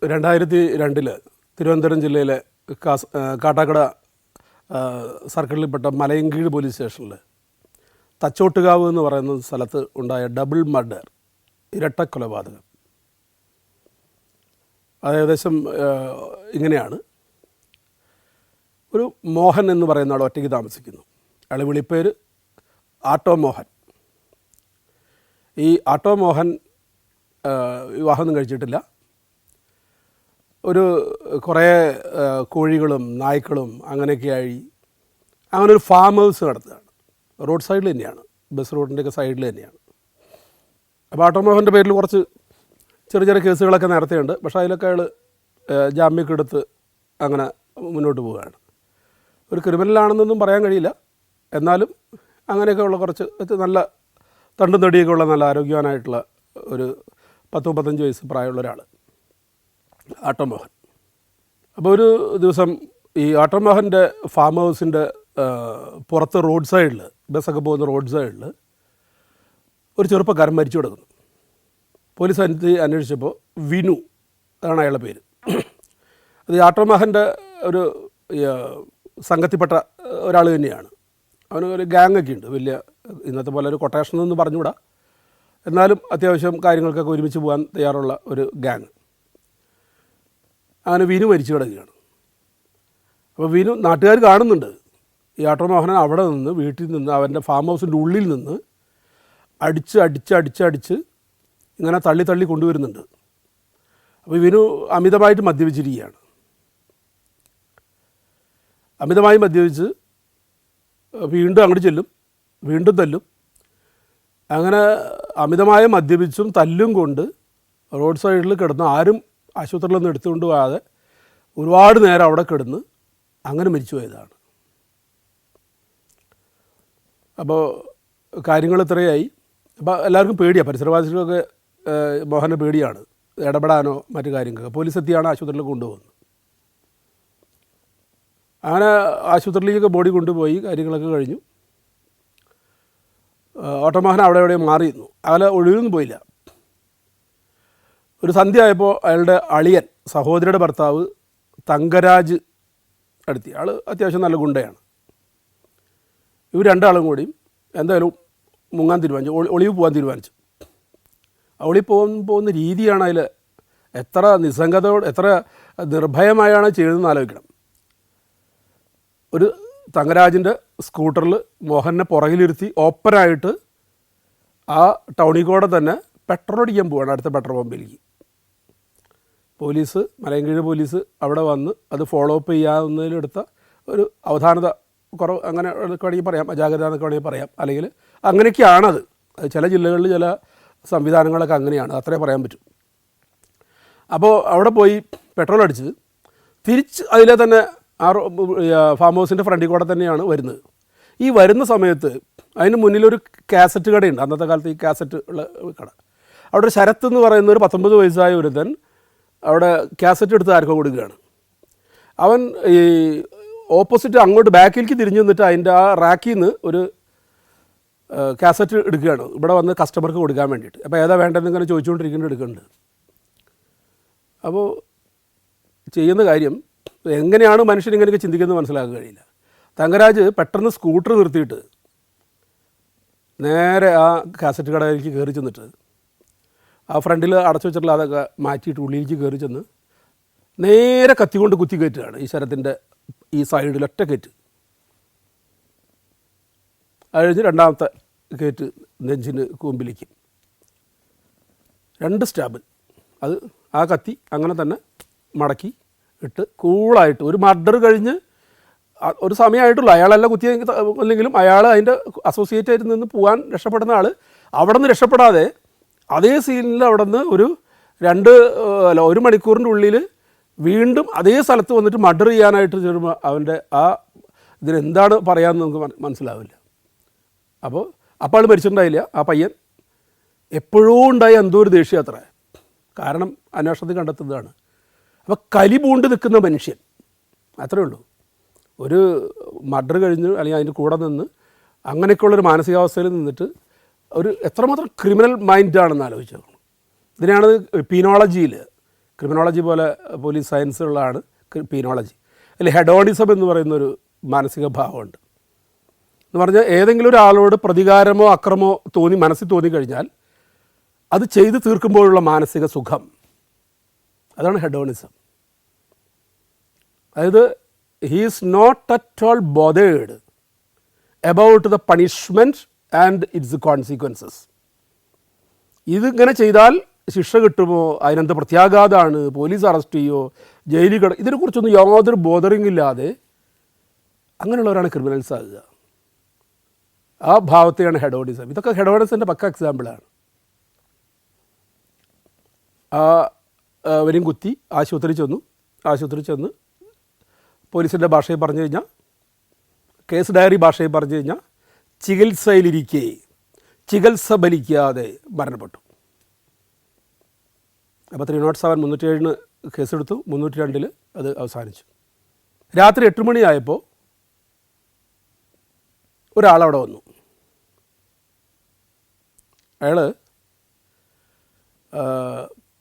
2002 തിരുവനന്തപുരം ജില്ലയിലെ കാട്ടാക്കട സർക്കിളിൽപ്പെട്ട മലയൻകീഴ് പോലീസ് സ്റ്റേഷനിൽ തച്ചോട്ടുകാവ് എന്ന് പറയുന്ന സ്ഥലത്ത് ഉണ്ടായ ഡബിൾ മർഡർ, ഇരട്ടക്കൊലപാതകം. അത് ഏകദേശം ഇങ്ങനെയാണ്. ഒരു മോഹൻ എന്ന് പറയുന്ന ആൾ ഒറ്റയ്ക്ക് താമസിക്കുന്നു. അയാൾ വിളിപ്പേര് ആട്ടോ മോഹൻ. ഈ ആട്ടോ മോഹൻ വിവാഹമൊന്നും കഴിച്ചിട്ടില്ല. ഒരു കുറേ കോഴികളും നായ്ക്കളും അങ്ങനെയൊക്കെയായി അങ്ങനെ ഒരു ഫാം ഹൗസ് നടത്തുകയാണ്. റോഡ് സൈഡിൽ തന്നെയാണ്, ബസ് റോഡിൻ്റെയൊക്കെ സൈഡിൽ തന്നെയാണ്. അപ്പോൾ ആട്ടോ മോഹൻ്റെ പേരിൽ കുറച്ച് ചെറിയ ചെറിയ കേസുകളൊക്കെ നേരത്തെയുണ്ട്. പക്ഷേ അതിലൊക്കെ അയാൾ ജാമ്യമൊക്കെ എടുത്ത് അങ്ങനെ മുന്നോട്ട് പോവുകയാണ്. ഒരു ക്രിമിനലാണെന്നൊന്നും പറയാൻ കഴിയില്ല, എന്നാലും അങ്ങനെയൊക്കെയുള്ള കുറച്ച് നല്ല തണ്ടും തടിയൊക്കെ ഉള്ള നല്ല ആരോഗ്യവാനായിട്ടുള്ള ഒരു 10-35 വയസ്സ് പ്രായമുള്ള ഒരാൾ ആട്ടോ മോഹൻ. അപ്പോൾ ഒരു ദിവസം ഈ ആട്ടോ മോഹൻ്റെ ഫാം ഹൗസിൻ്റെ പുറത്ത് റോഡ് സൈഡിൽ, ബസ്സൊക്കെ പോകുന്ന റോഡ് സൈഡിൽ ഒരു ചെറുപ്പക്കാരൻ മരിച്ചു കിടക്കുന്നു. പോലീസ് അന്വേഷിച്ചപ്പോൾ വിനു, അതാണ് അയാളുടെ പേര്. അത് ഈ ആട്ടോ മോഹൻ്റെ ഒരു സംഘത്തിൽപ്പെട്ട ഒരാൾ തന്നെയാണ്. അവന് ഒരു ഗ്യാങ്ങൊക്കെ ഉണ്ട്, വലിയ ഇന്നത്തെ പോലെ ഒരു കൊട്ടേഷനൊന്നും പറഞ്ഞുകൂടാ, എന്നാലും അത്യാവശ്യം കാര്യങ്ങൾക്കൊക്കെ ഒരുമിച്ച് പോകാൻ തയ്യാറുള്ള ഒരു ഗ്യാങ്. അങ്ങനെ വിനു മരിച്ചു കിടക്കുകയാണ്. അപ്പോൾ വിനു നാട്ടുകാർ കാണുന്നുണ്ട്. ഈ ആട്ടോ മോഹനൻ അവിടെ നിന്ന്, വീട്ടിൽ നിന്ന്, അവൻ്റെ ഫാം ഹൗസിൻ്റെ ഉള്ളിൽ നിന്ന് അടിച്ച് ഇങ്ങനെ തള്ളി കൊണ്ടുവരുന്നുണ്ട്. അപ്പോൾ വിനു അമിതമായിട്ട് മദ്യപിച്ചിരിക്കുകയാണ്. അമിതമായി മദ്യപിച്ച് വീണ്ടും അങ്ങോട്ട് ചെല്ലും, വീണ്ടും തല്ലും. അങ്ങനെ അമിതമായ മദ്യപിച്ചും തല്ലും കൊണ്ട് റോഡ് സൈഡിൽ കിടന്ന് ആരും ആശുപത്രിയിലൊന്നും എടുത്തുകൊണ്ട് പോകാതെ ഒരുപാട് നേരം അവിടെ കിടന്ന് അങ്ങനെ മരിച്ചു പോയതാണ്. അപ്പോൾ കാര്യങ്ങൾ ഇത്രയായി. അപ്പോൾ എല്ലാവർക്കും പേടിയാണ്, പരിസരവാസികൾക്കൊക്കെ മോഹനെ പേടിയാണ്, ഇടപെടാനോ മറ്റു കാര്യങ്ങളൊക്കെ. പോലീസ് എത്തിയാണ് ആശുപത്രിയിൽ കൊണ്ടുപോകുന്നത്. അങ്ങനെ ആശുപത്രിയിലേക്ക് ബോഡി കൊണ്ടുപോയി കാര്യങ്ങളൊക്കെ കഴിഞ്ഞു. ആട്ടോ മോഹൻ അവിടെ എവിടെയും മാറിയിരുന്നു, അയാൾ ഒഴിവൊന്നും പോയില്ല. ഒരു സന്ധ്യ ആയപ്പോൾ അയാളുടെ അളിയൻ, സഹോദരിയുടെ ഭർത്താവ് തങ്കരാജ് അടുത്തി. ആൾ അത്യാവശ്യം നല്ല ഗുണ്ടയാണ്. ഇവർ രണ്ടാളും കൂടിയും എന്തായാലും മുങ്ങാൻ തീരുമാനിച്ചു, ഒളിവ് പോകാൻ തീരുമാനിച്ചു. ഒളിവ് പോകുന്ന രീതിയാണ് അതിൽ എത്ര നിസ്സംഗതയോട്, എത്ര നിർഭയമായാണ് ചെയ്തതെന്ന് ആലോചിക്കണം. ഒരു തങ്കരാജിൻ്റെ സ്കൂട്ടറിൽ മോഹനെ പുറകിലിരുത്തി ഓപ്പനായിട്ട് ആ ടൗണിൽ കൂടെ തന്നെ പെട്രോൾ അടിക്കാൻ പോവുകയാണ്, അടുത്ത പെട്രോൾ പമ്പിലേക്ക്. പോലീസ്, മലയൻകീഴ് പോലീസ് അവിടെ വന്ന് അത് ഫോളോ അപ്പ് ചെയ്യാവുന്നതിലെടുത്ത ഒരു അവധാനത കുറവ്, അങ്ങനെ വേണമെങ്കിൽ പറയാം, അജാഗ്രത എന്നൊക്കെ വേണമെങ്കിൽ പറയാം. അല്ലെങ്കിൽ അങ്ങനെയൊക്കെയാണത്. അത് ചില ജില്ലകളിൽ ചില സംവിധാനങ്ങളൊക്കെ അങ്ങനെയാണ്, അത്രേ പറയാൻ പറ്റും. അപ്പോൾ അവിടെ പോയി പെട്രോൾ അടിച്ച് തിരിച്ച് അതിലെ തന്നെ ആ ഫാം ഹൗസിൻ്റെ ഫ്രണ്ടിൽ കൂടെ തന്നെയാണ് വരുന്നത്. ഈ വരുന്ന സമയത്ത് അതിന് മുന്നിലൊരു കാസറ്റ് കടയുണ്ട്, അന്നത്തെ കാലത്ത് ഈ കാസറ്റ് ഉള്ള കട. അവിടെ ഒരു ശരത്ത് എന്ന് പറയുന്ന ഒരു 19 വയസ്സായ ഒരുത്തൻ അവിടെ കാസറ്റ് എടുത്ത് ആർക്കോ കൊടുക്കുകയാണ്. അവൻ ഈ ഓപ്പോസിറ്റ് അങ്ങോട്ട് ബാക്കിലേക്ക് തിരിഞ്ഞു നിന്നിട്ട് അതിൻ്റെ ആ റാക്കിൽ നിന്ന് ഒരു കാസറ്റ് എടുക്കുകയാണ്, ഇവിടെ വന്ന് കസ്റ്റമർക്ക് കൊടുക്കാൻ വേണ്ടിയിട്ട്. അപ്പോൾ ഏതാ വേണ്ടതെന്ന് ഇങ്ങനെ ചോദിച്ചുകൊണ്ടിരിക്കേണ്ടി എടുക്കുന്നുണ്ട്. അപ്പോൾ ചെയ്യുന്ന കാര്യം എങ്ങനെയാണ് മനുഷ്യൻ ഇങ്ങനെയൊക്കെ ചിന്തിക്കുന്നത് മനസ്സിലാക്കാൻ കഴിയില്ല. തങ്കരാജ് പെട്ടെന്ന് സ്കൂട്ടർ നിർത്തിയിട്ട് നേരെ ആ കാസറ്റ് കടയിലേക്ക് കയറി ചെന്നിട്ട് ആ ഫ്രണ്ടിൽ അടച്ചു വെച്ചിട്ടുള്ള അതൊക്കെ മാറ്റിയിട്ട് ഉള്ളിലേക്ക് കയറി ചെന്ന് നേരെ കത്തിക്കൊണ്ട് കുത്തി കയറ്റുകയാണ് ഈ ശരത്തിൻ്റെ ഈ സൈഡിൽ ഒറ്റ കയറ്റ്. അത് കഴിഞ്ഞ് രണ്ടാമത്തെ കയറ്റ് നെഞ്ചിന് കൂമ്പിലേക്ക് 2 സ്റ്റാബ്. അത് ആ കത്തി അങ്ങനെ തന്നെ മടക്കി ഇട്ട് കൂളായിട്ട്, ഒരു മർഡർ കഴിഞ്ഞ് ഒരു സമയമായിട്ടുള്ളൂ, അയാളെല്ലാം കുത്തി അല്ലെങ്കിലും അയാൾ അതിൻ്റെ അസോസിയേറ്റ് ആയിട്ട് നിന്ന് പോകാൻ രക്ഷപ്പെടുന്ന ആൾ അവിടെ നിന്ന് രക്ഷപ്പെടാതെ അതേ സീനിൽ അവിടെ നിന്ന് ഒരു 1 മണിക്കൂറിൻ്റെ ഉള്ളിൽ വീണ്ടും അതേ സ്ഥലത്ത് വന്നിട്ട് മർഡർ ചെയ്യാനായിട്ട് ചേരുമ്പോൾ അവൻ്റെ ആ ഇതിനെന്താണ് പറയാമെന്ന് നമുക്ക് മനസ്സിലാവില്ല. അപ്പോൾ ആൾ മരിച്ചിട്ടുണ്ടായില്ല. ആ പയ്യൻ എപ്പോഴോ ഉണ്ടായ എന്തോ ഒരു ദേഷ്യം അത്ര, കാരണം അന്വേഷണത്തിൽ കണ്ടെത്തുന്നതാണ്. അപ്പോൾ കലി പൂണ്ട് നിൽക്കുന്ന മനുഷ്യൻ, അത്രേ ഉള്ളൂ. ഒരു മർഡർ കഴിഞ്ഞ് അല്ലെങ്കിൽ അതിൻ്റെ കൂടെ നിന്ന് അങ്ങനെയൊക്കെയുള്ളൊരു മാനസികാവസ്ഥയിൽ നിന്നിട്ട് ഒരു എത്രമാത്രം ക്രിമിനൽ മൈൻഡാണെന്ന് ആലോചിച്ചു. ഇതിനാണ് പീനോളജിയിൽ ക്രിമിനോളജി പോലെ പോലീസ് സയൻസുകളാണ് പീനോളജി. അതിൽ ഹെഡോണിസം എന്ന് പറയുന്നൊരു മാനസിക ഭാവമുണ്ട്. എന്ന് പറഞ്ഞാൽ ഏതെങ്കിലും ഒരാളോട് പ്രതികാരമോ അക്രമോ മനസ്സിൽ തോന്നിക്കഴിഞ്ഞാൽ അത് ചെയ്തു തീർക്കുമ്പോഴുള്ള മാനസിക സുഖം, അതാണ് ഹെഡോണിസം. അതായത് he is not at all bothered about the punishment and its consequences. ഇതിങ്ങനെ ചെയ്താൽ ശിക്ഷ കിട്ടുമോ, അതിനെന്ത് പ്രത്യാഘാതമാണ്, പോലീസ് അറസ്റ്റ് ചെയ്യുമോ, ജയിലിൽ ഇതിനെക്കുറിച്ചൊന്നും യാതൊരു ബോധറിങ് ഇല്ലാതെ അങ്ങനെയുള്ളവരാണ് ക്രിമിനൽസ് ആകുക. ആ ഭാവത്തെയാണ് ഹെഡോണിസം. ഇതൊക്കെ ഹെഡോണിസത്തിൻ്റെ പക്ക എക്സാമ്പിളാണ്. അവരും കുത്തി ആശുപത്രി ചെന്ന് പോലീസിൻ്റെ ഭാഷയിൽ പറഞ്ഞു കഴിഞ്ഞാൽ, കേസ് ഡയറി ഭാഷയിൽ പറഞ്ഞു കഴിഞ്ഞാൽ, ചികിത്സയിലിരിക്കെ ചികിത്സ ഫലിക്കാതെ മരണപ്പെട്ടു. അപ്പോൾ 307 307 കേസെടുത്തു, 302 അത് അവസാനിച്ചു. രാത്രി 8 മണിയായപ്പോൾ ഒരാളവിടെ വന്നു. അയാൾ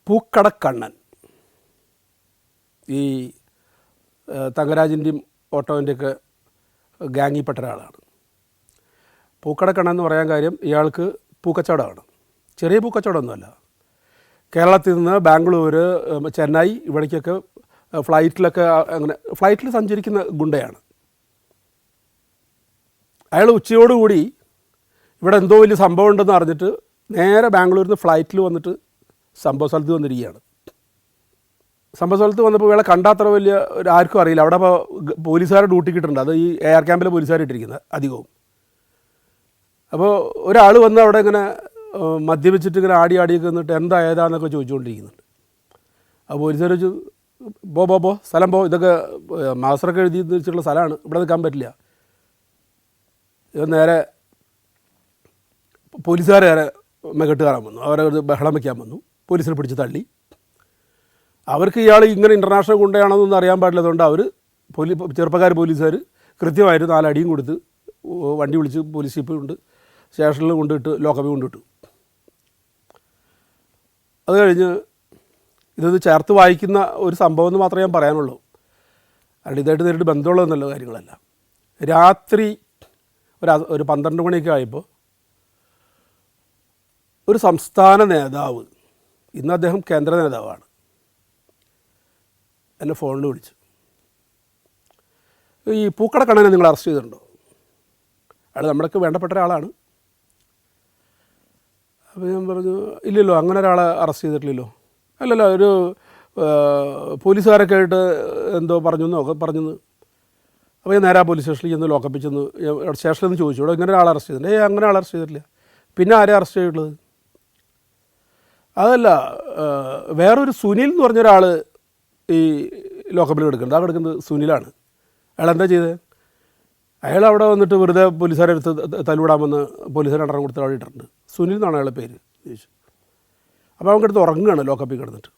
പൂക്കടക്കണ്ണൻ, ഈ തങ്കരാജിൻ്റെയും ഓട്ടോൻ്റെയൊക്കെ ഗാങ്ങിൽപ്പെട്ട ഒരാളാണ്. പൂക്കടക്കണ്ണൻ എന്ന് പറയാൻ കാര്യം ഇയാൾക്ക് പൂക്കച്ചവടമാണ്. ചെറിയ പൂക്കച്ചവടമൊന്നുമല്ല. കേരളത്തിൽ നിന്ന് ബാംഗ്ലൂർ, ചെന്നൈ ഇവിടേക്കൊക്കെ ഫ്ലൈറ്റിലൊക്കെ അങ്ങനെ ഫ്ലൈറ്റിൽ സഞ്ചരിക്കുന്ന ഗുണ്ടയാണ്. അയാൾ ഉച്ചയോടുകൂടി ഇവിടെ എന്തോ വലിയ സംഭവം ഉണ്ടെന്ന് അറിഞ്ഞിട്ട് നേരെ ബാംഗ്ലൂരിൽ നിന്ന് ഫ്ലൈറ്റിൽ വന്നിട്ട് സംഭവ സ്ഥലത്ത് വന്നിരിക്കുകയാണ്. സംഭവ സ്ഥലത്ത് വന്നപ്പോൾ ഇയാളെ കണ്ടാത്ര വലിയ ആർക്കും അറിയില്ല. അവിടെ അപ്പോൾ പോലീസുകാരെ ഡ്യൂട്ടിക്ക് ഇട്ടിട്ടുണ്ട്. അത് ഈ എയർ ക്യാമ്പിലെ പോലീസുകാർ ഇട്ടിരിക്കുന്നത് അധികവും. അപ്പോൾ ഒരാൾ വന്ന് അവിടെ ഇങ്ങനെ മദ്യപിച്ചിട്ട് ഇങ്ങനെ ആടിയൊക്കെ നിന്നിട്ട് എന്താ ഏതാന്നൊക്കെ ചോദിച്ചുകൊണ്ടിരിക്കുന്നുണ്ട്. ആ പോലീസുകാർ ചോദിച്ചു, പോ സ്ഥലം പോ, ഇതൊക്കെ മാസ്റ്ററൊക്കെ എഴുതി വെച്ചിട്ടുള്ള സ്ഥലമാണ്, ഇവിടെ നിൽക്കാൻ പറ്റില്ല. ഇത് നേരെ പോലീസുകാരെ മെക്കെട്ട് കയറാൻ വന്നു. അവരെ ബഹളം വയ്ക്കാൻ വന്നു. പോലീസിനെ പിടിച്ച് തള്ളി. അവർക്ക് ഇയാൾ ഇങ്ങനെ ഇൻ്റർനാഷണൽ ഗുണ്ടയാണെന്നൊന്നും അറിയാൻ പാടില്ലാത്തതുകൊണ്ട് അവർ ചെറുപ്പക്കാർ പോലീസുകാർ കൃത്യമായിട്ട് 4 അടിയും കൊടുത്ത് വണ്ടി വിളിച്ച് പോലീസ് ജീപ്പ് കൊണ്ട് സ്റ്റേഷനിൽ കൊണ്ടിട്ട് ലോക്കപ്പിൽ കൊണ്ടിട്ടു. അത് കഴിഞ്ഞ് ഇതൊന്ന് ചേർത്ത് വായിക്കുന്ന ഒരു സംഭവം എന്ന് മാത്രമേ ഞാൻ പറയാനുള്ളൂ. കാരണം ഇതായിട്ട് നേരിട്ട് ബന്ധമുള്ളതെന്നല്ല കാര്യങ്ങളല്ല. രാത്രി ഒരു 12 മണിയൊക്കെ ആയപ്പോൾ ഒരു സംസ്ഥാന നേതാവ്, ഇന്ന് അദ്ദേഹം കേന്ദ്ര നേതാവാണ്, എന്നെ ഫോണിൽ വിളിച്ചു. ഈ പൂക്കടക്കണ്ണനെ നിങ്ങൾ അറസ്റ്റ് ചെയ്തിട്ടുണ്ടോ? അയാൾ നമ്മളൊക്കെ വേണ്ടപ്പെട്ട ഒരാളാണ്. അപ്പോൾ ഞാൻ പറഞ്ഞു, ഇല്ലല്ലോ, അങ്ങനെ ഒരാളെ അറസ്റ്റ് ചെയ്തിട്ടില്ലല്ലോ. അല്ലല്ലോ, ഒരു പോലീസുകാരൊക്കെ ആയിട്ട് എന്തോ പറഞ്ഞെന്ന്. അപ്പോൾ ഞാൻ നേരെ പോലീസ് സ്റ്റേഷനിൽ ചെന്ന് ലോക്കപ്പിൽ ചെന്ന് സ്റ്റേഷനിൽ നിന്ന് ചോദിച്ചു, ഇവിടെ ഇങ്ങനെ ഒരാൾ അറസ്റ്റ് ചെയ്തിട്ടുണ്ട്. അങ്ങനെ ആൾ അറസ്റ്റ് ചെയ്തിട്ടില്ല. പിന്നെ ആരെ അറസ്റ്റ് ചെയ്തിട്ടുള്ളത്? അതല്ല, വേറൊരു സുനിൽ എന്ന് പറഞ്ഞൊരാൾ ഈ ലോക്കപ്പിൽ കിടക്കുന്നത് സുനിലാണ്. അയാൾ എന്താ ചെയ്തത്? അയാൾ അവിടെ വന്നിട്ട് വെറുതെ പോലീസുകാരെ എടുത്ത് തല്ലുവിടാൻ വന്ന് പോലീസുകാരെ എണ്ണം കൊടുത്ത് അവിടെ ഇട്ടിട്ടുണ്ട്. സുനിൽ എന്നാണ് അയാളുടെ പേര് ചോദിച്ചു. അപ്പോൾ അവൻ കിടന്ന് ഉറങ്ങുകയാണ് ലോക്കപ്പിൽ കിടന്നിട്ട്.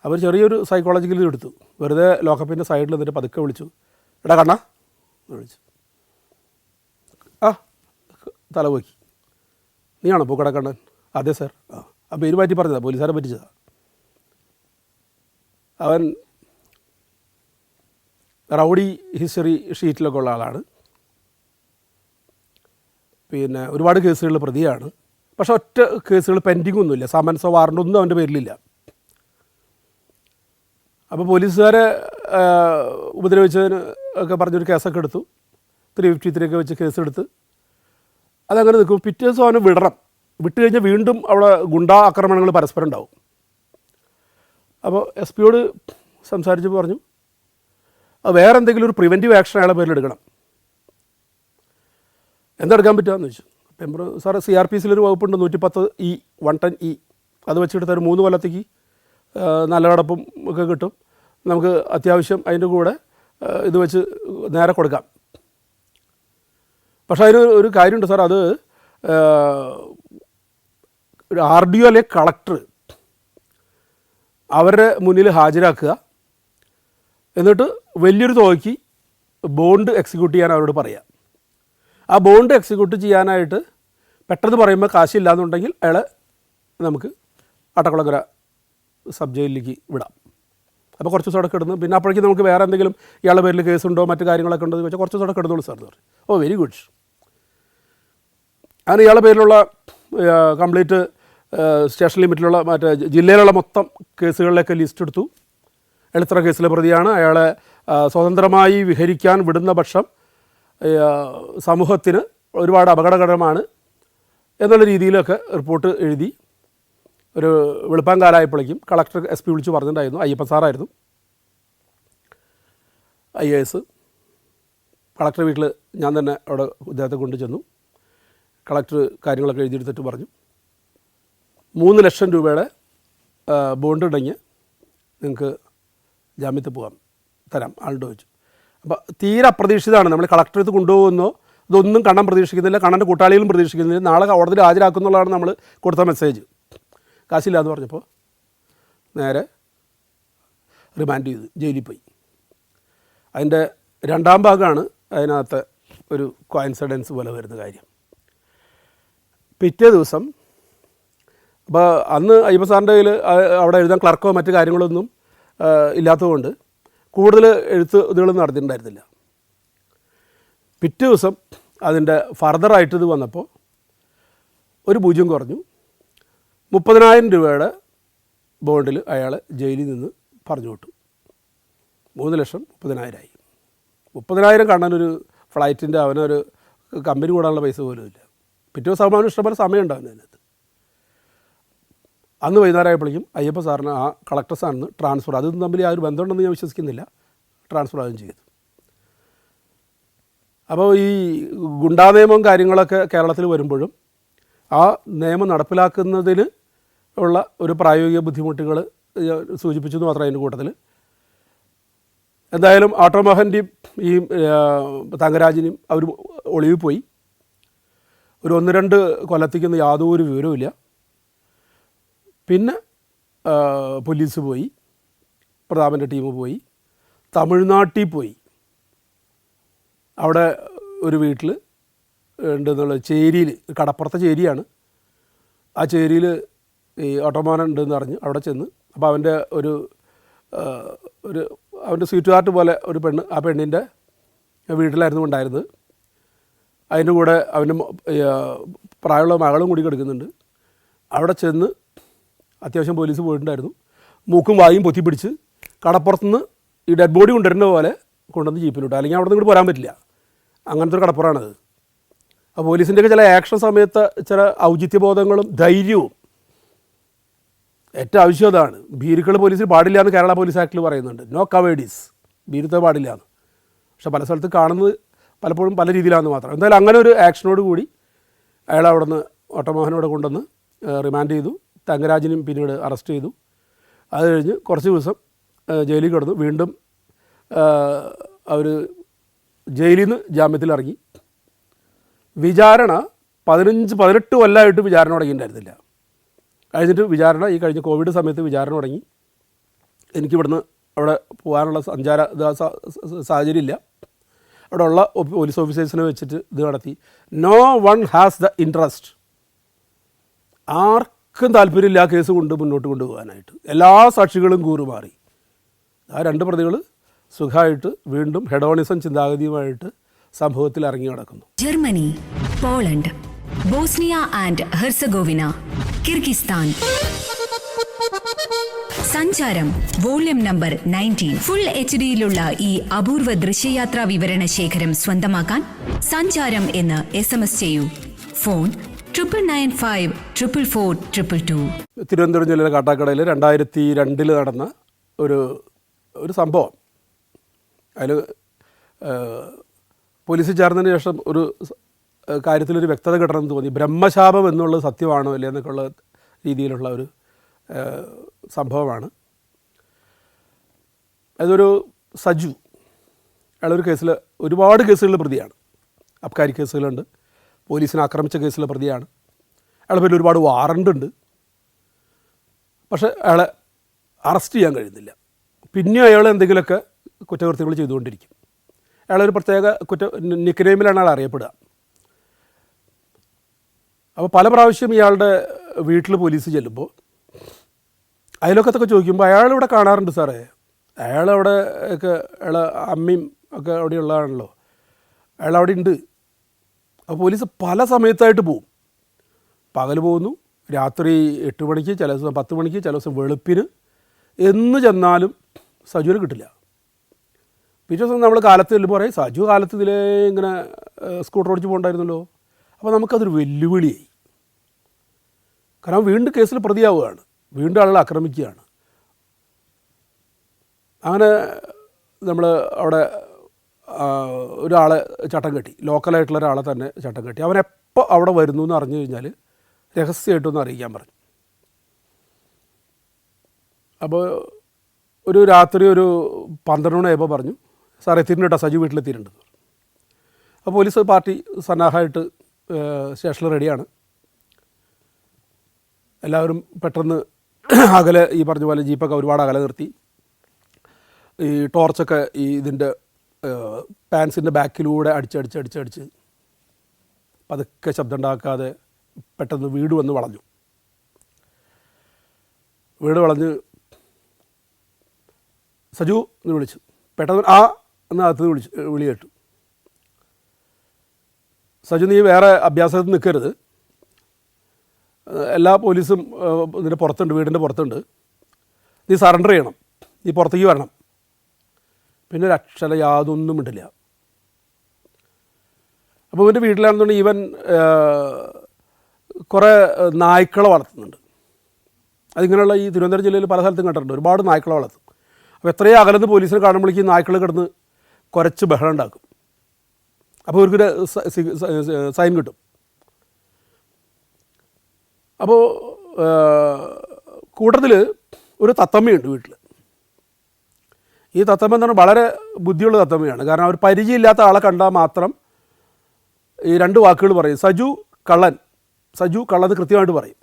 അവർ ചെറിയൊരു സൈക്കോളജിക്കൽ എടുത്തു. വെറുതെ ലോക്കപ്പിൻ്റെ സൈഡിൽ നിന്നിട്ട് പതുക്കെ വിളിച്ചു, എടാ കണ്ണാ വിളിച്ചു. ആ തല പോക്കി. നീയാണോ പൂക്കടക്കണ്ണൻ? അതെ സാർ. ആ പേര് മാറ്റി പറഞ്ഞതാ, പോലീസുകാരെ പറ്റിച്ചതാ. അവൻ റൗഡി ഹിസ്റ്ററി ഷീറ്റിലൊക്കെ ഉള്ള ആളാണ്. പിന്നെ ഒരുപാട് കേസുകളിൽ പ്രതിയാണ്. പക്ഷെ ഒറ്റ കേസുകൾ പെൻഡിങ് ഒന്നുമില്ല, സമൻസോ വാറണ്ടൊന്നും അവൻ്റെ പേരിലില്ല. അപ്പോൾ പോലീസുകാരെ ഉപദ്രവിച്ചതിന് ഒക്കെ പറഞ്ഞൊരു കേസൊക്കെ എടുത്തു. 353 ഒക്കെ വെച്ച് കേസെടുത്ത് അതങ്ങനെ നിൽക്കും. പിറ്റേ ദിവസം അവന് വിടണം. വിട്ട് കഴിഞ്ഞാൽ വീണ്ടും അവിടെ ഗുണ്ടാ ആക്രമണങ്ങൾ പരസ്പരം ഉണ്ടാവും. അപ്പോൾ എസ് പിയോട് സംസാരിച്ച് പറഞ്ഞു, വേറെ എന്തെങ്കിലും ഒരു പ്രിവെൻറ്റീവ് ആക്ഷൻ അയാളെ പേരിൽ എടുക്കണം. എന്തെടുക്കാൻ പറ്റുകയെന്ന് ചോദിച്ചു. അപ്പം സാറ് CRPCയിലൊരു വകുപ്പുണ്ട് 110E 110E, അത് വെച്ചെടുത്ത ഒരു 3 കൊല്ലത്തേക്ക് നല്ല നടപ്പും ഒക്കെ കിട്ടും. നമുക്ക് അത്യാവശ്യം അതിൻ്റെ കൂടെ ഇത് വെച്ച് നേരെ കൊടുക്കാം. പക്ഷേ അതിന് ഒരു കാര്യമുണ്ട് സാർ, അത് ഒരു RDO അല്ലെങ്കിൽ കളക്ടർ അവരുടെ മുന്നിൽ ഹാജരാക്കുക, എന്നിട്ട് വലിയൊരു തുകയ്ക്ക് ബോണ്ട് എക്സിക്യൂട്ട് ചെയ്യാൻ അവരോട് പറയാം. ആ ബോണ്ട് എക്സിക്യൂട്ട് ചെയ്യാനായിട്ട് പെട്ടെന്ന് പറയുമ്പോൾ കാശില്ല എന്നുണ്ടെങ്കിൽ അയാളെ നമുക്ക് അട്ടക്കുളങ്ങര സബ് ജയിലിലേക്ക് വിടാം. അപ്പോൾ കുറച്ച് ദിവസം അവിടെ കിടന്ന് പിന്നെ അപ്പോഴേക്കും നമുക്ക് വേറെ എന്തെങ്കിലും ഇയാളുടെ പേരിൽ കേസുണ്ടോ മറ്റു കാര്യങ്ങളൊക്കെ ഉണ്ടോ എന്ന് ചോദിച്ചാൽ കുറച്ച് ദിവസം അവിടെ കിടന്നോളൂ സാർ എന്ന് പറയും. ഓ വെരി ഗുഡ്. അങ്ങനെ ഇയാളുടെ പേരിലുള്ള കംപ്ലീറ്റ് സ്റ്റേഷൻ ലിമിറ്റിലുള്ള മറ്റേ ജില്ലയിലുള്ള മൊത്തം കേസുകളിലൊക്കെ ലിസ്റ്റ് എടുത്തു. എത്ര കേസിലെ പ്രതിയാണ്, അയാളെ സ്വതന്ത്രമായി വിഹരിക്കാൻ വിടുന്ന പക്ഷം സമൂഹത്തിന് ഒരുപാട് അപകടകരമാണ് എന്നുള്ള രീതിയിലൊക്കെ റിപ്പോർട്ട് എഴുതി. ഒരു വെളുപ്പാങ്കാലമായപ്പോഴേക്കും കളക്ടർ SP വിളിച്ച് പറഞ്ഞിട്ടുണ്ടായിരുന്നു, അയ്യപ്പൻ സാറായിരുന്നു IAS. കളക്ടർ വീട്ടിൽ ഞാൻ തന്നെ അവിടെ അദ്ദേഹത്തെ കൊണ്ടു ചെന്നു. കളക്ടർ കാര്യങ്ങളൊക്കെ എഴുതിയെടുത്തിട്ട് പറഞ്ഞു 3 ലക്ഷം രൂപയുടെ ബോണ്ട് ഉണ്ടെങ്കിൽ നിങ്ങൾക്ക് ജാമ്യത്തിൽ പോകാം, തരാം ആളുടെ വെച്ചു. അപ്പോൾ തീരെ അപ്രതീക്ഷിതമാണ്. നമ്മൾ കളക്ടറേറ്റ് കൊണ്ടുപോകുന്നോ ഇതൊന്നും കണ്ണൻ പ്രതീക്ഷിക്കുന്നില്ല, കണ്ണൻ്റെ കൂട്ടാളികളും പ്രതീക്ഷിക്കുന്നില്ല. നാളെ കോടതിയിൽ ഹാജരാക്കുന്നുള്ളതാണ് നമ്മൾ കൊടുത്ത മെസ്സേജ്. കാശില്ല എന്ന് പറഞ്ഞപ്പോൾ നേരെ റിമാൻഡ് ചെയ്ത് ജയിലിൽ പോയി. അതിൻ്റെ രണ്ടാം ഭാഗമാണ് അതിനകത്ത് ഒരു കോയിൻസിഡൻസ് പോലെ വരുന്ന കാര്യം. പിറ്റേ ദിവസം അപ്പോൾ അന്ന് അയ്യപ്പ സാറിൻ്റെ കയ്യിൽ അവിടെ എഴുതാൻ ക്ലർക്കോ മറ്റു കാര്യങ്ങളൊന്നും ഇല്ലാത്തതുകൊണ്ട് കൂടുതൽ എഴുത്തുകളൊന്നും നടത്തിയിട്ടുണ്ടായിരുന്നില്ല. പിറ്റേ ദിവസം അതിൻ്റെ ഫർദറായിട്ട് ഇത് വന്നപ്പോൾ ഒരു 0 കുറഞ്ഞു. 30,000 രൂപയുടെ ബോണ്ടിൽ അയാൾ ജയിലിൽ നിന്ന് പറഞ്ഞു വിട്ടു. 3 ലക്ഷം 30,000 ആയി. 30,000 കാണാനൊരു ഫ്ലൈറ്റിൻ്റെ അവനൊരു കമ്പനി കൂടാനുള്ള പൈസ പോലും ഇല്ല. പിറ്റേ ദിവസം അവന് ഇഷ്ടംപോലെ സമയം ഉണ്ടാകും അതിനകത്ത്. അന്ന് വൈകുന്നേരം ആയപ്പോഴേക്കും അയ്യപ്പ സാറിന് ആ കളക്ടർ സാറിന് ട്രാൻസ്ഫർ, അതും തമ്മിൽ ആ ഒരു ബന്ധമുണ്ടെന്ന് ഞാൻ വിശ്വസിക്കുന്നില്ല, ട്രാൻസ്ഫർ ആകുകയും ചെയ്തു. അപ്പോൾ ഈ ഗുണ്ടാ നിയമവും കാര്യങ്ങളൊക്കെ കേരളത്തിൽ വരുമ്പോഴും ആ നിയമം നടപ്പിലാക്കുന്നതിന് ഉള്ള ഒരു പ്രായോഗിക ബുദ്ധിമുട്ടുകൾ സൂചിപ്പിച്ചു എന്ന് മാത്രമേ അതിൻ്റെ കൂട്ടത്തിൽ. എന്തായാലും ഓട്ടോമോഹൻ്റെയും ഈ തങ്കരാജിനെയും അവർ ഒളിവിൽ പോയി. ഒരു 1-2 കൊല്ലത്തേക്കൊന്നും യാതൊരു വിവരവുമില്ല. പിന്നെ പോലീസ് പോയി, പ്രതാപൻ്റെ ടീം പോയി, തമിഴ്നാട്ടിൽ പോയി. അവിടെ ഒരു വീട്ടിൽ ഉണ്ടെന്നുള്ള ചേരിയിൽ, കടപ്പുറത്തെ ചേരിയാണ്, ആ ചേരിയിൽ ഈ ഓട്ടോമോഹൻ ഉണ്ടെന്ന് അറിഞ്ഞ് അവിടെ ചെന്ന്. അപ്പോൾ അവൻ്റെ അവൻ്റെ സ്വീറ്റ് ഹാർട്ട് പോലെ ഒരു പെണ്ണ്, ആ പെണ്ണിൻ്റെ വീട്ടിലായിരുന്നു ഉണ്ടായിരുന്നത്. അതിൻ്റെ കൂടെ അവൻ്റെ പ്രായമുള്ള മകളും കൂടി കിടക്കുന്നുണ്ട്. അവിടെ ചെന്ന് അത്യാവശ്യം പോലീസ് പോയിട്ടുണ്ടായിരുന്നു. മൂക്കും വായും പൊത്തിപ്പിടിച്ച് കടപ്പുറത്തുനിന്ന് ഈ ഡെഡ് ബോഡി കൊണ്ടുവരുന്ന പോലെ കൊണ്ടുവന്ന് ജീപ്പിലിട്ട്, അല്ലെങ്കിൽ അവിടെ നിന്ന് ഇങ്ങോട്ട് പോരാൻ പറ്റില്ല. അങ്ങനത്തെ ഒരു കടപ്പുറമാണത്. ആ പോലീസിൻ്റെയൊക്കെ ചില ആക്ഷൻ സമയത്ത് ചില ഔചിത്യബോധങ്ങളും ധൈര്യവും ഏറ്റവും ആവശ്യം അതാണ്. ഭീരുക്കൾ പോലീസിൽ പാടില്ല എന്ന് കേരള പോലീസ് ആക്ടിൽ പറയുന്നുണ്ട്. നോ കവേഡീസ്, ഭീരുത്വം പാടില്ല എന്ന്. പക്ഷെ പല സ്ഥലത്ത് കാണുന്നത് പലപ്പോഴും പല രീതിയിലാണെന്ന് മാത്രം. എന്തായാലും അങ്ങനെ ഒരു ആക്ഷനോട് കൂടി അയാൾ അവിടെ നിന്ന് ഓട്ടോമോഹനോടെ കൊണ്ടുവന്ന് റിമാൻഡ് ചെയ്തു. തങ്കരാജിനും പിന്നീട് അറസ്റ്റ് ചെയ്തു. അത് കഴിഞ്ഞ് കുറച്ച് ദിവസം ജയിലിൽ കിടന്നു. വീണ്ടും അവർ ജയിലിൽ നിന്ന് ജാമ്യത്തിലിറങ്ങി. വിചാരണ 15-18 കൊല്ലമായിട്ട് വിചാരണ തുടങ്ങിയിട്ടുണ്ടായിരുന്നില്ല. കഴിഞ്ഞിട്ട് വിചാരണ ഈ കഴിഞ്ഞ കോവിഡ് സമയത്ത് വിചാരണ തുടങ്ങി. എനിക്കിവിടുന്ന് അവിടെ പോകാനുള്ള സാഹചര്യം ഇല്ല. അവിടെ ഉള്ള പോലീസ് ഓഫീസേഴ്സിനെ വെച്ചിട്ട് ഇത് നടത്തി. No one has the interest, ആർക്കും താല്പര്യമില്ല ആ കേസ് കൊണ്ട് മുന്നോട്ട് കൊണ്ടുപോകാനായിട്ട്. എല്ലാ സാക്ഷികളും കൂറുമാറി. ആ 2 പ്രതികൾ സുഖമായിട്ട് വീണ്ടും ഹെഡോണിസം ചിന്താഗതിയുമായിട്ട് സംഭവത്തിൽ ഇറങ്ങി നടക്കുന്നു. Germany, Poland, Bosnia and Herzegovina, Kyrgyzstan. സഞ്ചാരം വോള്യം നമ്പർ 19 ഫുൾ HD-യിലുള്ള ഈ അപൂർവ ദൃശ്യയാത്രാ വിവരണ ശേഖരം സ്വന്തമാക്കാൻ സഞ്ചാരം എന്ന് SMS ചെയ്യൂ. ഫോൺ 9995444222. തിരുവനന്തപുരം ജില്ലയിലെ കാട്ടാക്കടയിൽ 2002 നടന്ന ഒരു സംഭവം. അതിൽ പോലീസ് ചേർന്നതിന് ശേഷം ഒരു കാര്യത്തിലൊരു വ്യക്തത കിട്ടണമെന്ന് തോന്നി. ബ്രഹ്മശാപം എന്നുള്ളത് സത്യമാണോ അല്ലേ എന്നൊക്കെയുള്ള രീതിയിലുള്ള ഒരു സംഭവമാണ്. അതൊരു സജു, അയാളൊരു കേസിൽ, ഒരുപാട് കേസുകളിൽ പ്രതിയാണ്. അബ്കാരി കേസുകളുണ്ട്, പോലീസിനെ ആക്രമിച്ച കേസിലെ പ്രതിയാണ്. അയാളുടെ പേരിൽ ഒരുപാട് വാറണ്ട് ഉണ്ട്. പക്ഷേ അയാളെ അറസ്റ്റ് ചെയ്യാൻ കഴിയുന്നില്ല. പിന്നെ അയാൾ എന്തെങ്കിലുമൊക്കെ കുറ്റകൃത്യങ്ങൾ ചെയ്തുകൊണ്ടിരിക്കും. അയാളൊരു പ്രത്യേക നിക്നെയിമിലാണ് അയാൾ അറിയപ്പെടുക. അപ്പോൾ പല പ്രാവശ്യം ഇയാളുടെ വീട്ടിൽ പോലീസ് ചെല്ലുമ്പോൾ അയലൊക്കത്തൊക്കെ ചോദിക്കുമ്പോൾ അയാളിവിടെ കാണാറുണ്ട് സാറേ, അയാളവിടെ ഒക്കെ അയാളെ അമ്മയും ഒക്കെ അവിടെ ഉള്ളതാണല്ലോ, അയാളവിടെ ഉണ്ട്. അപ്പോൾ പോലീസ് പല സമയത്തായിട്ട് പോവും. പകൽ പോകുന്നു, രാത്രി 8 മണിക്ക്, ചില ദിവസം 10 മണിക്ക്, ചില ദിവസം വെളുപ്പിന്. എന്ന് ചെന്നാലും സജുവിനെ കിട്ടില്ല. പിറ്റേ ദിവസം നമ്മൾ കാലത്ത് ചെല്ലുമ്പോൾ പറയും സജു കാലത്ത് ഇതിലേ ഇങ്ങനെ സ്കൂട്ടർ ഓടിച്ച് പോകണ്ടായിരുന്നല്ലോ. അപ്പോൾ നമുക്കതൊരു വെല്ലുവിളിയായി. കാരണം വീണ്ടും കേസിൽ പ്രതിയാവുകയാണ്, വീണ്ടും ആളുകൾ ആക്രമിക്കുകയാണ്. അങ്ങനെ നമ്മൾ അവിടെ ഒരാളെ ചട്ടം കെട്ടി, ലോക്കലായിട്ടുള്ള ഒരാളെ തന്നെ ചട്ടം കെട്ടി. അവനെപ്പോൾ അവിടെ വരുന്നു എന്ന് അറിഞ്ഞു കഴിഞ്ഞാൽ രഹസ്യമായിട്ടൊന്ന് അറിയിക്കാൻ പറഞ്ഞു. അപ്പോൾ ഒരു രാത്രി ഒരു 12 മണിയായപ്പോൾ പറഞ്ഞു, സാർ എത്തിയിട്ടുണ്ട് കേട്ടോ, സജു വീട്ടിലെത്തിയിട്ടുണ്ട്. അപ്പോൾ പോലീസ് പാർട്ടി സന്നാഹമായിട്ട് സ്റ്റേഷനിൽ റെഡിയാണ്. എല്ലാവരും പെട്ടെന്ന് അകലെ ഈ പറഞ്ഞ പോലെ ജീപ്പൊക്കെ ഒരുപാട് അകലെ നിർത്തി. ഈ ടോർച്ചൊക്കെ ഈ ഇതിൻ്റെ പാൻസിൻ്റെ ബാക്കിലൂടെ അടിച്ച് പതുക്കെ ശബ്ദം ഉണ്ടാക്കാതെ പെട്ടെന്ന് വീട് വന്ന് വളഞ്ഞു. വീട് വളഞ്ഞ് സജു എന്ന് വിളിച്ചു. പെട്ടെന്ന് ആ എന്നകത്ത് വിളി കേട്ടു. സജു, നീ വേറെ അഭ്യാസത്തിൽ നിൽക്കരുത്, എല്ലാ പോലീസും ഇതിൻ്റെ പുറത്തുണ്ട്, വീടിൻ്റെ പുറത്തുണ്ട്, നീ സറണ്ടർ ചെയ്യണം, നീ പുറത്തേക്ക് വരണം. പിന്നെ ഒരു അക്ഷരം യാതൊന്നും ഇണ്ടില്ല. അപ്പോൾ ഇവൻ്റെ വീട്ടിലാണെന്നുണ്ടെങ്കിൽ ഇവൻ കുറേ നായ്ക്കളെ വളർത്തുന്നുണ്ട്. അതിങ്ങനെയുള്ള ഈ തിരുവനന്തപുരം ജില്ലയിൽ പല സ്ഥലത്തും കണ്ടിട്ടുണ്ട്, ഒരുപാട് നായ്ക്കളെ വളർത്തും. അപ്പോൾ എത്രയും അകലെന്ന് പോലീസിനെ കാണുമ്പോഴേക്കും നായ്ക്കൾ കിടന്ന് കുരച്ച് ബഹളം ഉണ്ടാക്കും. അപ്പോൾ ഇവർക്കൊരു സൈൻ കിട്ടും. അപ്പോൾ കൂട്ടത്തിൽ ഒരു തത്തമ്മയുണ്ട് വീട്ടിൽ. ഈ തത്തമ്മ എന്ന് പറഞ്ഞാൽ വളരെ ബുദ്ധിയുള്ള തത്തമ്മയാണ്. കാരണം അവർ പരിചയമില്ലാത്ത ആളെ കണ്ടാൽ മാത്രം ഈ 2 വാക്കുകൾ പറയും. സജു കള്ളൻ, സജു കള്ളൻ കൃത്യമായിട്ട് പറയും.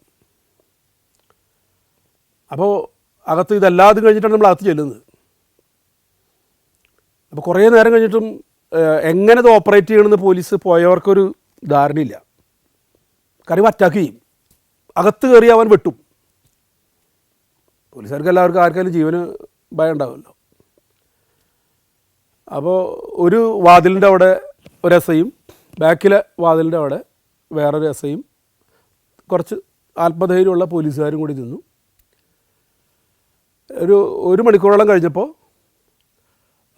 അപ്പോൾ അകത്ത് ഇതെല്ലാതും കഴിഞ്ഞിട്ടാണ് നമ്മൾ അകത്ത് ചെല്ലുന്നത്. അപ്പോൾ കുറേ നേരം കഴിഞ്ഞിട്ടും എങ്ങനെ ഇത് ഓപ്പറേറ്റ് ചെയ്യണമെന്ന് പോലീസ് പോയവർക്കൊരു ധാരണയില്ല. കാര്യം അറ്റാക്ക് ചെയ്യും, അകത്ത് കയറി അവൻ വെട്ടും. പോലീസുകാർക്ക് എല്ലാവർക്കും ആർക്കായാലും ജീവന് ഭയം ഉണ്ടാവുമല്ലോ. അപ്പോൾ ഒരു വാതിലിൻ്റെ അവിടെ ഒരു എസ്ഐയും ബാക്കിലെ വാതിലിൻ്റെ അവിടെ വേറൊരു എസ്ഐയും കുറച്ച് ആത്മധൈര്യമുള്ള പോലീസുകാരും കൂടി നിന്നു. ഒരു മണിക്കൂറോളം കഴിഞ്ഞപ്പോൾ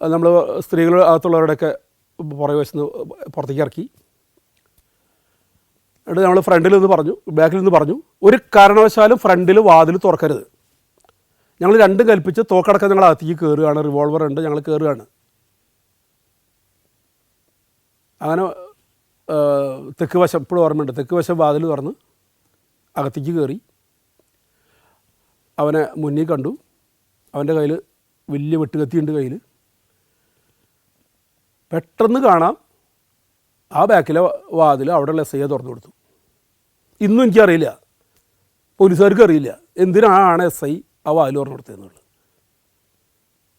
നമ്മൾ സ്ത്രീകൾ അകത്തുള്ളവരുടെയൊക്കെ പുറകെ വശത്ത് പുറത്തേക്ക് ഇറക്കി. എന്നിട്ട് നമ്മൾ ഫ്രണ്ടിൽ നിന്ന് പറഞ്ഞു, ബാക്കിൽ നിന്ന് പറഞ്ഞു, ഒരു കാരണവശാലും ഫ്രണ്ടിൽ വാതിൽ തുറക്കരുത്. ഞങ്ങൾ 2 കൽപ്പിച്ച് തോക്കടക്കം ഞങ്ങൾ അകത്തേക്ക് കയറുകയാണ്, റിവോൾവർ ഉണ്ട്, ഞങ്ങൾ കയറുകയാണ്. അങ്ങനെ തെക്ക് വശം, ഇപ്പോഴും ഓർമ്മയുണ്ട്, തെക്ക് വശം വാതിൽ തുറന്ന് അകത്തേക്ക് കയറി. അവനെ മുന്നിൽ കണ്ടു. അവൻ്റെ കയ്യിൽ വലിയ വെട്ടുകത്തിയുണ്ട് കയ്യിൽ. പെട്ടെന്ന് കാണാം ആ ബാക്കിലെ വാതിൽ അവിടെയുള്ള എസ് ഐയെ തുറന്നു കൊടുത്തു. ഇന്നും എനിക്കറിയില്ല, പോലീസുകാർക്ക് അറിയില്ല എന്തിനാണ് എസ് ഐ ആ വാതിൽ തുറന്നു കൊടുത്തതെന്നുള്ളത്.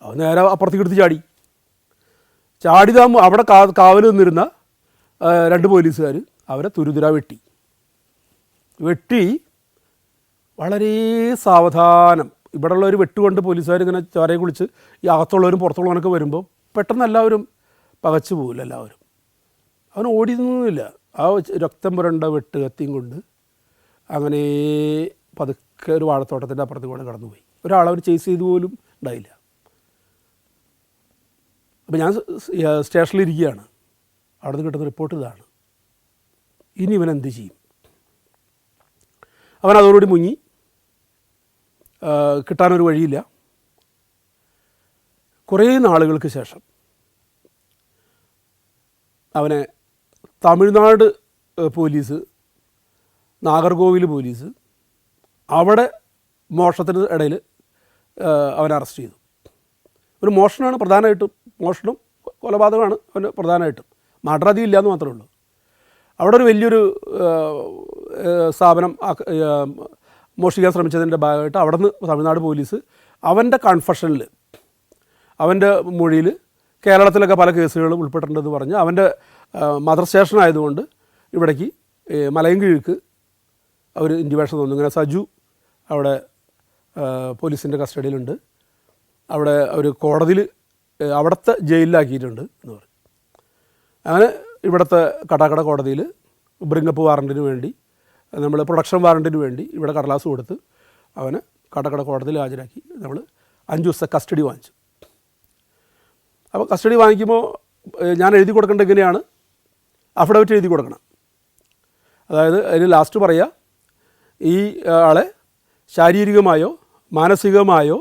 അവൻ നേരെ അപ്പുറത്തേക്ക് എടുത്ത് ചാടി അവിടെ കാവൽ നിന്നിരുന്ന 2 പോലീസുകാർ അവരെ തുരുതുര വെട്ടി വളരെ സാവധാനം. ഇവിടെയുള്ള ഒരു വെട്ടുകൊണ്ട് പോലീസുകാർ ഇങ്ങനെ ചോരയെ കുളിച്ച് ഈ അകത്തുള്ളവരും പുറത്തുള്ളവരൊക്കെ വരുമ്പോൾ പെട്ടെന്ന് എല്ലാവരും പകച്ചു പോകില്ല. എല്ലാവരും അവൻ ഓടി നിന്നില്ല. ആ രക്തം പുരണ്ട വെട്ട് കത്തിയും കൊണ്ട് അങ്ങനെ പതുക്കെ ഒരു വാഴത്തോട്ടത്തിൻ്റെ അപ്പുറത്ത് കൂടെ കടന്നുപോയി. ഒരാളവർ ചേസ് ചെയ്തു പോലും ഉണ്ടായില്ല. അപ്പോൾ ഞാൻ സ്റ്റേഷനിലിരിക്കുകയാണ്. അവിടെ നിന്ന് കിട്ടുന്ന റിപ്പോർട്ട് ഇതാണ്. ഇനി ഇവൻ എന്ത് ചെയ്യും? അവൻ അതോടുകൂടി മുങ്ങി, കിട്ടാനൊരു വഴിയില്ല. കുറേ നാളുകൾക്ക് ശേഷം അവനെ തമിഴ്നാട് പോലീസ്, നാഗർകോവിൽ പോലീസ് അവിടെ മോഷണത്തിന് ഇടയിൽ അവനെ അറസ്റ്റ് ചെയ്തു. ഒരു മോഷണമാണ് പ്രധാനമായിട്ടും, മോഷണം കൊലപാതകമാണ് അവന് പ്രധാനമായിട്ടും. മർഡർ ഇല്ല എന്ന് മാത്രമേ ഉള്ളൂ. അവിടെ ഒരു വലിയൊരു സ്ഥാപനം മോഷ്ടിക്കാൻ ശ്രമിച്ചതിൻ്റെ ഭാഗമായിട്ട് അവിടെ നിന്ന് തമിഴ്നാട് പോലീസ് അവൻ്റെ കൺഫഷനിൽ, അവൻ്റെ മൊഴിയിൽ കേരളത്തിലൊക്കെ പല കേസുകളും ഉൾപ്പെട്ടിട്ടുണ്ടെന്ന് പറഞ്ഞ് അവൻ്റെ മദർ സ്റ്റേഷൻ ആയതുകൊണ്ട് ഇവിടേക്ക് മലയൻകീഴ്ക്ക് അവർ ഇൻറ്റിമേഷൻ തന്നു. ഇങ്ങനെ സജു അവിടെ പോലീസിൻ്റെ കസ്റ്റഡിയിലുണ്ട്. അവിടെ ഒരു കോടതിയിൽ അവിടുത്തെ ജയിലിലാക്കിയിട്ടുണ്ട് എന്ന് പറയും. അങ്ങനെ ഇവിടുത്തെ കടാക്കട കോടതിയിൽ ബ്രിങ്ങപ്പ് വാറണ്ടിന് വേണ്ടി നമ്മൾ പ്രൊഡക്ഷൻ വാറണ്ടിന് വേണ്ടി ഇവിടെ കടലാസ് കൊടുത്ത് അവനെ കടക്കട കോടതിയിൽ ഹാജരാക്കി നമ്മൾ 5 ദിവസത്തെ കസ്റ്റഡി വാങ്ങിച്ചു. അപ്പോൾ കസ്റ്റഡി വാങ്ങിക്കുമ്പോൾ ഞാൻ എഴുതി കൊടുക്കേണ്ടത് എങ്ങനെയാണ്? അഫിഡവിറ്റ് എഴുതി കൊടുക്കണം. അതായത് അതിന് ലാസ്റ്റ് പറയുക, ഈ ആളെ ശാരീരികമായോ മാനസികമായോ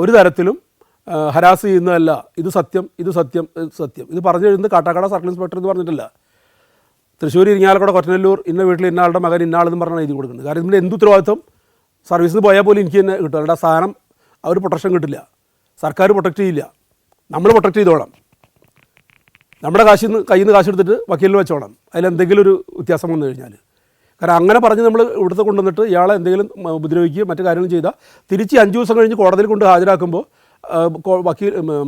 ഒരു തരത്തിലും ഹരാസ് ചെയ്യുന്നതല്ല, ഇത് സത്യം, ഇത് സത്യം, ഇത് സത്യം. ഇത് പറഞ്ഞു എഴുതുന്നത് കാട്ടാക്കട സർക്കിൾ ഇൻസ്പെക്ടർ എന്ന് പറഞ്ഞിട്ടില്ല. തൃശ്ശൂർ, ഇരിങ്ങാലക്കുട, കൊറ്റനല്ലൂർ ഇന്ന വീട്ടിൽ ഇന്നാളുടെ മകൻ ഇന്നാളെന്ന് പറഞ്ഞാൽ എഴുതി കൊടുക്കുന്നത്. കാരണം ഇതിൻ്റെ എന്ത് ഉത്തരവാദിത്വം? സർവീസിന് പോയാൽ പോലും എനിക്ക് തന്നെ കിട്ടും. അവരുടെ സാധനം അവർ പ്രൊട്ടക്ഷൻ കിട്ടില്ല, സർക്കാർ പ്രൊട്ടക്റ്റ് ചെയ്യില്ല, നമ്മൾ പ്രൊട്ടക്റ്റ് ചെയ്തോളാം. നമ്മുടെ കയ്യിൽ നിന്ന് കാശ് എടുത്തിട്ട് വക്കീലിന് വെച്ചോളാം, അതിലെന്തെങ്കിലും ഒരു വ്യത്യാസം വന്നു കഴിഞ്ഞാൽ. കാരണം അങ്ങനെ പറഞ്ഞ് നമ്മൾ ഇവിടുത്തെ കൊണ്ടുവന്നിട്ട് ഇയാളെ എന്തെങ്കിലും ഉപദ്രവിക്കുകയോ മറ്റു കാര്യങ്ങൾ ചെയ്താൽ തിരിച്ച് 5 ദിവസം കഴിഞ്ഞ് കോടതിയിൽ കൊണ്ട് ഹാജരാക്കുമ്പോൾ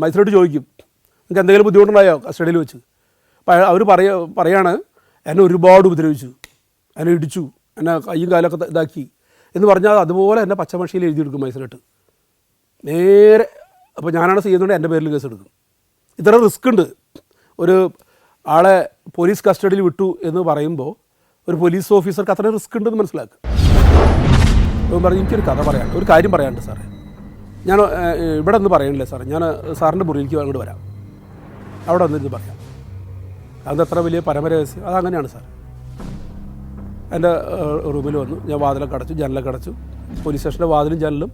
മജിസ്ട്രേറ്റ് ചോദിക്കും, നിങ്ങൾക്ക് എന്തെങ്കിലും ബുദ്ധിമുട്ടുണ്ടായോ കസ്റ്റഡിയിൽ വെച്ച്? അപ്പോൾ അവർ പറയാണ്, എന്നെ ഒരുപാട് ഉപദ്രവിച്ചു, എന്നെ ഇടിച്ചു, എന്നെ കയ്യും കാലൊക്കെ ഇതാക്കി എന്ന് പറഞ്ഞാൽ അതുപോലെ എന്നെ പച്ചമഷിയിൽ എഴുതിയെടുക്കും മജിസ്ട്രേറ്റ് നേരെ. അപ്പോൾ ഞാനാണ് ചെയ്യുന്നത്, എൻ്റെ പേരിൽ കേസ് എടുക്കും. ഇത്ര റിസ്ക് ഉണ്ട്. ഒരു ആളെ പോലീസ് കസ്റ്റഡിയിൽ വിട്ടു എന്ന് പറയുമ്പോൾ ഒരു പോലീസ് ഓഫീസർക്ക് അത്രയും റിസ്ക് ഉണ്ടെന്ന് മനസ്സിലാക്കുക. അപ്പം പറഞ്ഞു, എനിക്കൊരു കഥ പറയാനുണ്ട്, ഒരു കാര്യം പറയാനുണ്ട് സാറേ. ഞാൻ ഇവിടെ ഒന്ന് പറയണില്ലേ സാറേ, ഞാൻ സാറിൻ്റെ മുറിയിലേക്ക് അങ്ങോട്ട് വരാം, അവിടെ വന്നിരുന്ന് പറയാം. അതത്ര വലിയ പരമരഹസ്യം, അതങ്ങനെയാണ് സാർ. എൻ്റെ റൂമിൽ വന്നു, ഞാൻ വാതിലൊക്കെ അടച്ചു, ജനലൊക്കെ അടച്ചു. പോലീസ് സ്റ്റേഷൻ്റെ വാതിലും ജനലും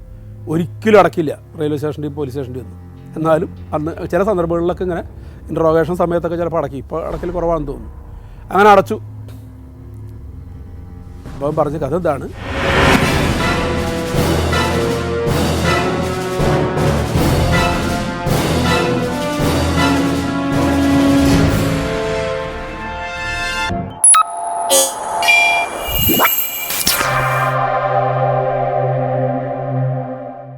ഒരിക്കലും അടക്കില്ല, റെയിൽവേ സ്റ്റേഷൻ്റെയും പോലീസ് സ്റ്റേഷൻ്റെയും ഒന്നും. എന്നാലും അന്ന് ചില സന്ദർഭങ്ങളിലൊക്കെ ഇങ്ങനെ ഇൻട്രോഗേഷൻ സമയത്തൊക്കെ ചിലപ്പോൾ അടക്കി, ഇപ്പോൾ അടക്കൽ കുറവാണെന്ന് തോന്നുന്നു. അങ്ങനെ അടച്ചു. അപ്പം പറഞ്ഞ കഥ എന്താണ്,